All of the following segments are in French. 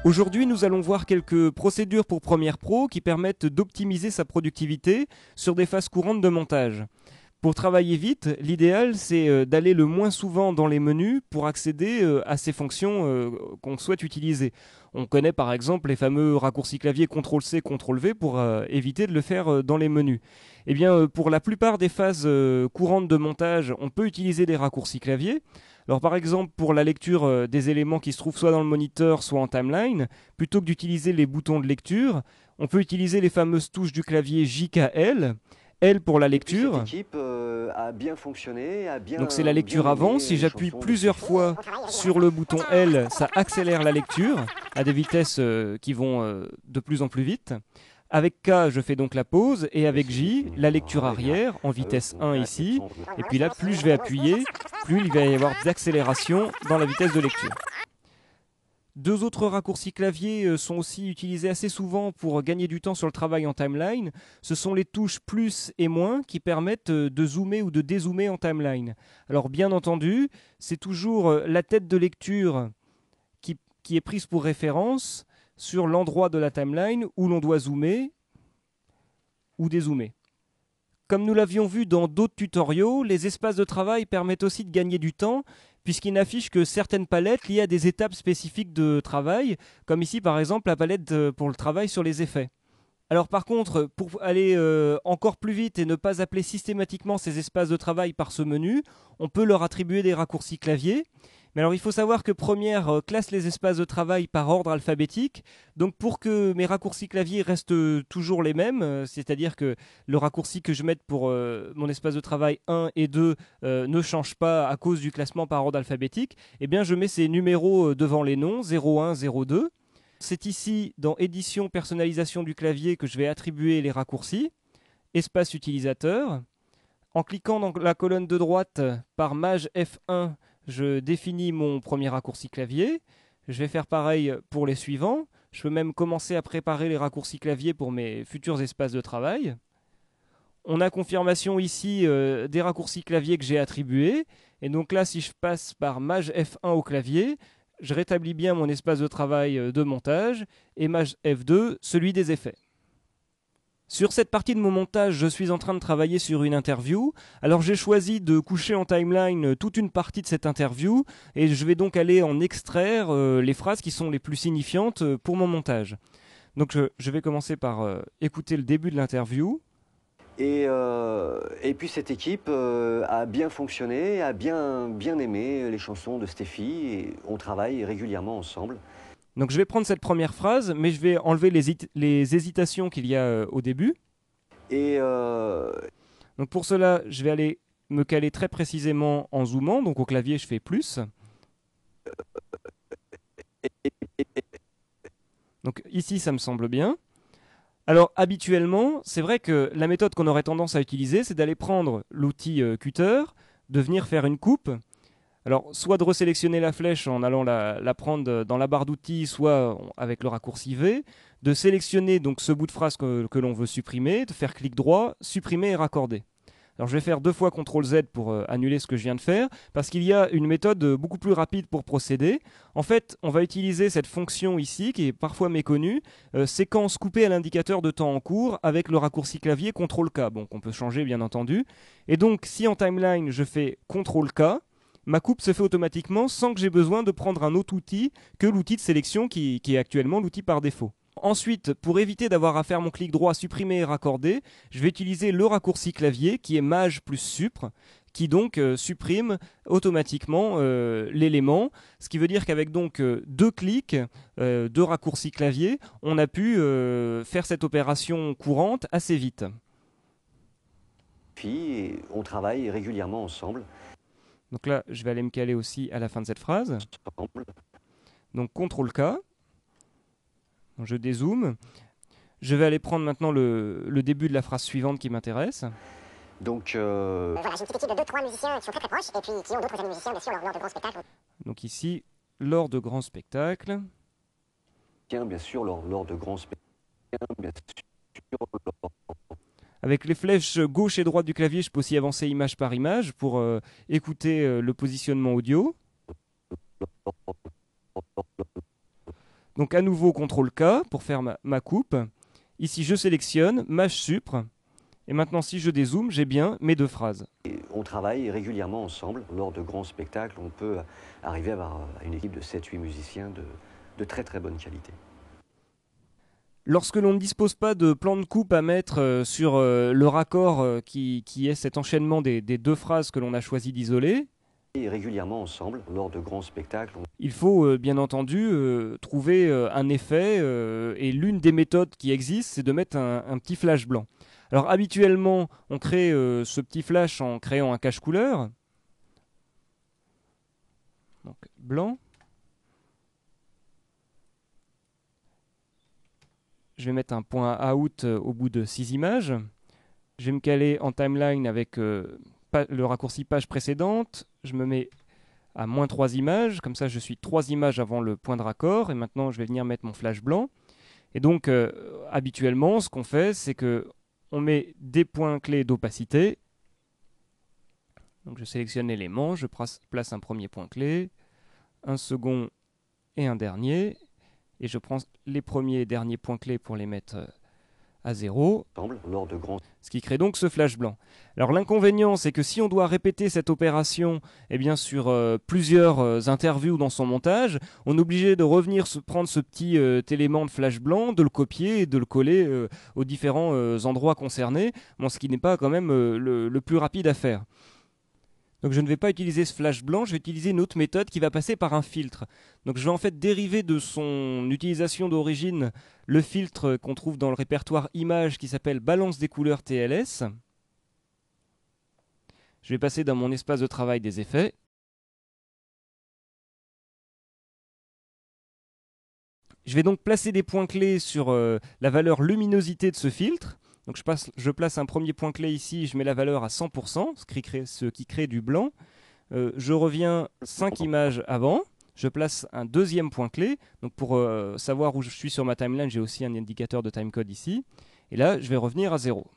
Aujourd'hui, nous allons voir quelques procédures pour Premiere Pro qui permettent d'optimiser sa productivité sur des phases courantes de montage. Pour travailler vite, l'idéal c'est d'aller le moins souvent dans les menus pour accéder à ces fonctions qu'on souhaite utiliser. On connaît par exemple les fameux raccourcis clavier CTRL-C, CTRL-V pour éviter de le faire dans les menus. Eh bien, pour la plupart des phases courantes de montage, on peut utiliser des raccourcis clavier. Alors par exemple, pour la lecture des éléments qui se trouvent soit dans le moniteur, soit en timeline, plutôt que d'utiliser les boutons de lecture, on peut utiliser les fameuses touches du clavier JKL. L pour la lecture. Cette équipe a bien fonctionné, Donc c'est la lecture avant. Si j'appuie plusieurs fois sur le bouton L, ça accélère la lecture à des vitesses qui vont de plus en plus vite. Avec K, je fais donc la pause, et avec J, la lecture arrière, en vitesse 1 ici. Et puis là, plus je vais appuyer, plus il va y avoir d'accélération dans la vitesse de lecture. Deux autres raccourcis clavier sont aussi utilisés assez souvent pour gagner du temps sur le travail en timeline. Ce sont les touches plus et moins qui permettent de zoomer ou de dézoomer en timeline. Alors bien entendu, c'est toujours la tête de lecture qui est prise pour référence sur l'endroit de la timeline où l'on doit zoomer ou dézoomer. Comme nous l'avions vu dans d'autres tutoriaux, les espaces de travail permettent aussi de gagner du temps puisqu'ils n'affichent que certaines palettes liées à des étapes spécifiques de travail, comme ici par exemple la palette pour le travail sur les effets. Alors par contre, pour aller encore plus vite et ne pas appeler systématiquement ces espaces de travail par ce menu, on peut leur attribuer des raccourcis clavier. Mais alors il faut savoir que Premiere classe les espaces de travail par ordre alphabétique. Donc pour que mes raccourcis clavier restent toujours les mêmes, c'est-à-dire que le raccourci que je mette pour mon espace de travail 1 et 2 ne change pas à cause du classement par ordre alphabétique, eh bien je mets ces numéros devant les noms, 01, 02. C'est ici dans Édition, personnalisation du clavier que je vais attribuer les raccourcis. Espace utilisateur. En cliquant dans la colonne de droite par Maj F1, je définis mon premier raccourci clavier. Je vais faire pareil pour les suivants. Je peux même commencer à préparer les raccourcis clavier pour mes futurs espaces de travail. On a confirmation ici des raccourcis clavier que j'ai attribués. Et donc là, si je passe par Maj F1 au clavier, je rétablis bien mon espace de travail de montage et Maj F2, celui des effets. Sur cette partie de mon montage, je suis en train de travailler sur une interview. Alors j'ai choisi de coucher en timeline toute une partie de cette interview et je vais donc aller en extraire les phrases qui sont les plus signifiantes pour mon montage. Donc je vais commencer par écouter le début de l'interview. Et puis cette équipe a bien fonctionné, a bien aimé les chansons de Steffi et on travaille régulièrement ensemble. Donc je vais prendre cette première phrase, mais je vais enlever les hésitations qu'il y a au début. Donc pour cela, je vais aller me caler très précisément en zoomant. Donc au clavier, je fais plus. Donc ici, ça me semble bien. Alors habituellement, c'est vrai que la méthode qu'on aurait tendance à utiliser, c'est d'aller prendre l'outil cutter, de venir faire une coupe. Alors, soit de resélectionner la flèche en allant la prendre dans la barre d'outils, soit avec le raccourci V, de sélectionner donc ce bout de phrase que l'on veut supprimer, de faire clic droit, supprimer et raccorder. Alors, je vais faire 2 fois CTRL-Z pour annuler ce que je viens de faire, parce qu'il y a une méthode beaucoup plus rapide pour procéder. En fait, on va utiliser cette fonction ici, qui est parfois méconnue, séquence coupée à l'indicateur de temps en cours, avec le raccourci clavier CTRL-K, bon, qu'on peut changer bien entendu. Et donc, si en timeline, je fais CTRL-K, ma coupe se fait automatiquement sans que j'ai besoin de prendre un autre outil que l'outil de sélection qui est actuellement l'outil par défaut. Ensuite, pour éviter d'avoir à faire mon clic droit, supprimer et raccorder, je vais utiliser le raccourci clavier qui est Maj plus Supr, qui donc supprime automatiquement l'élément, ce qui veut dire qu'avec donc 2 clics, 2 raccourcis clavier, on a pu faire cette opération courante assez vite. Puis on travaille régulièrement ensemble. Donc là, je vais aller me caler aussi à la fin de cette phrase. Donc CTRL-K. Je dézoome. Je vais aller prendre maintenant le début de la phrase suivante qui m'intéresse. Donc voilà, j'ai une petite équipe de 2-3 musiciens qui sont très proches et puis qui ont d'autres amis musiciens bien sûr lors de grands spectacles. Donc ici, lors de grands spectacles. Bien sûr, lors de grands spectacles. Bien sûr, avec les flèches gauche et droite du clavier, je peux aussi avancer image par image pour écouter le positionnement audio. Donc à nouveau CTRL K pour faire ma coupe. Ici je sélectionne, Maj Supr. Et maintenant si je dézoome, j'ai bien mes deux phrases. Et on travaille régulièrement ensemble. Lors de grands spectacles, on peut arriver à avoir une équipe de 7-8 musiciens de très très bonne qualité. Lorsque l'on ne dispose pas de plan de coupe à mettre sur le raccord qui est cet enchaînement des deux phrases que l'on a choisi d'isoler, Et régulièrement ensemble, lors de grands spectacles, il faut bien entendu trouver un effet et l'une des méthodes qui existent, c'est de mettre un petit flash blanc. Alors habituellement, on crée ce petit flash en créant un cache couleur. Donc blanc. Je vais mettre un point out au bout de 6 images. Je vais me caler en timeline avec le raccourci page précédente. Je me mets à moins 3 images. Comme ça, je suis 3 images avant le point de raccord. Et maintenant, je vais venir mettre mon flash blanc. Et donc, habituellement, ce qu'on fait, c'est qu'on met des points clés d'opacité. Donc, je sélectionne l'élément. Je place un premier point clé, un second et un dernier. Et je prends les premiers et derniers points clés pour les mettre à 0, lors de grands... ce qui crée donc ce flash blanc. Alors l'inconvénient, c'est que si on doit répéter cette opération sur plusieurs interviews dans son montage, on est obligé de revenir prendre ce petit élément de flash blanc, de le copier et de le coller aux différents endroits concernés, ce qui n'est pas quand même le plus rapide à faire. Donc je ne vais pas utiliser ce flash blanc, je vais utiliser une autre méthode qui va passer par un filtre. Donc je vais en fait dériver de son utilisation d'origine le filtre qu'on trouve dans le répertoire images qui s'appelle balance des couleurs TLS. Je vais passer dans mon espace de travail des effets. Je vais donc placer des points clés sur la valeur luminosité de ce filtre. Donc je place un premier point clé ici, je mets la valeur à 100%, ce qui crée du blanc. Je reviens 5 images avant, je place un deuxième point clé. Donc pour savoir où je suis sur ma timeline, j'ai aussi un indicateur de timecode ici. Et là, je vais revenir à 0.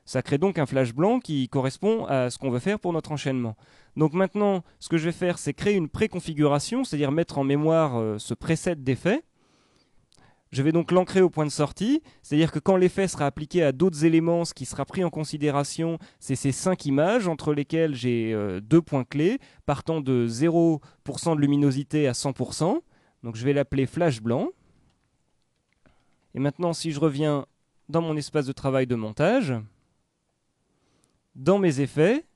Ça crée donc un flash blanc qui correspond à ce qu'on veut faire pour notre enchaînement. Donc maintenant, ce que je vais faire, c'est créer une préconfiguration, c'est-à-dire mettre en mémoire ce preset d'effet. Je vais donc l'ancrer au point de sortie, c'est-à-dire que quand l'effet sera appliqué à d'autres éléments, ce qui sera pris en considération, c'est ces 5 images entre lesquelles j'ai 2 points clés, partant de 0% de luminosité à 100%. Donc je vais l'appeler flash blanc. Et maintenant, si je reviens dans mon espace de travail de montage, dans mes effets,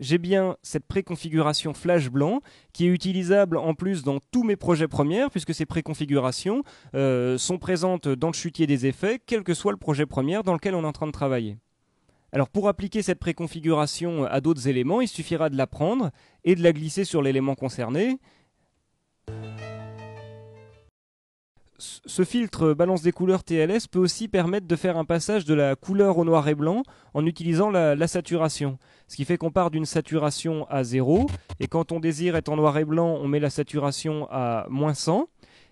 j'ai bien cette préconfiguration flash blanc qui est utilisable en plus dans tous mes projets premiers puisque ces préconfigurations sont présentes dans le chutier des effets, quel que soit le projet premier dans lequel on est en train de travailler. Alors pour appliquer cette préconfiguration à d'autres éléments, il suffira de la prendre et de la glisser sur l'élément concerné. Ce filtre balance des couleurs TLS peut aussi permettre de faire un passage de la couleur au noir et blanc en utilisant la saturation. Ce qui fait qu'on part d'une saturation à 0 et quand on désire être en noir et blanc, on met la saturation à moins 100.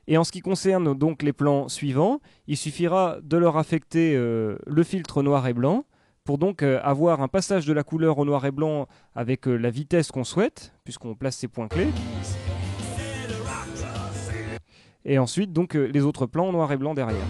Et en ce qui concerne donc les plans suivants, il suffira de leur affecter le filtre noir et blanc pour donc avoir un passage de la couleur au noir et blanc avec la vitesse qu'on souhaite, puisqu'on place ces points clés. Et ensuite, donc, les autres plans en noir et blanc derrière.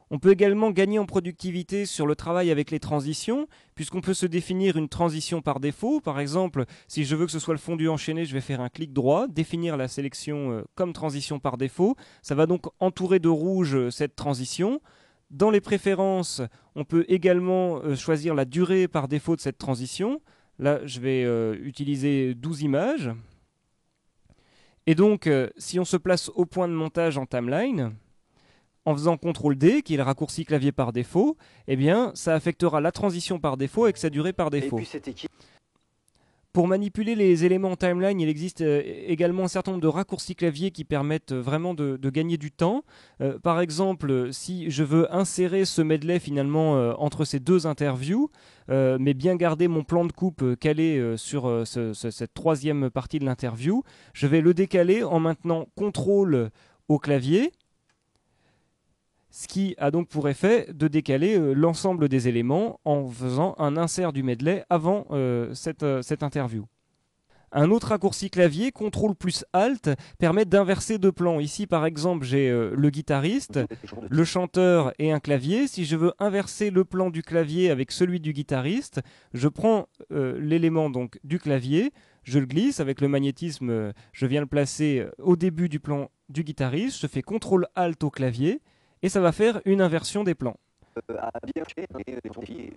On peut également gagner en productivité sur le travail avec les transitions, puisqu'on peut se définir une transition par défaut. Par exemple, si je veux que ce soit le fondu enchaîné, je vais faire un clic droit, définir la sélection comme transition par défaut. Ça va donc entourer de rouge cette transition. Dans les préférences, on peut également choisir la durée par défaut de cette transition. Là, je vais utiliser 12 images. Et donc, si on se place au point de montage en timeline, en faisant CTRL-D, qui est le raccourci clavier par défaut, eh bien, ça affectera la transition par défaut avec sa durée par défaut. Et puis Pour manipuler les éléments en timeline, il existe également un certain nombre de raccourcis clavier qui permettent vraiment de gagner du temps. Par exemple, si je veux insérer ce medley finalement entre ces deux interviews, mais bien garder mon plan de coupe calé sur cette troisième partie de l'interview, je vais le décaler en maintenant CTRL au clavier, ce qui a donc pour effet de décaler l'ensemble des éléments en faisant un insert du medley avant cette interview. Un autre raccourci clavier, CTRL plus Alt, permet d'inverser deux plans. Ici, par exemple, j'ai le guitariste, le chanteur et un clavier. Si je veux inverser le plan du clavier avec celui du guitariste, je prends l'élément donc du clavier, je le glisse avec le magnétisme, je viens le placer au début du plan du guitariste, je fais CTRL Alt au clavier et ça va faire une inversion des plans. A bien marché, et les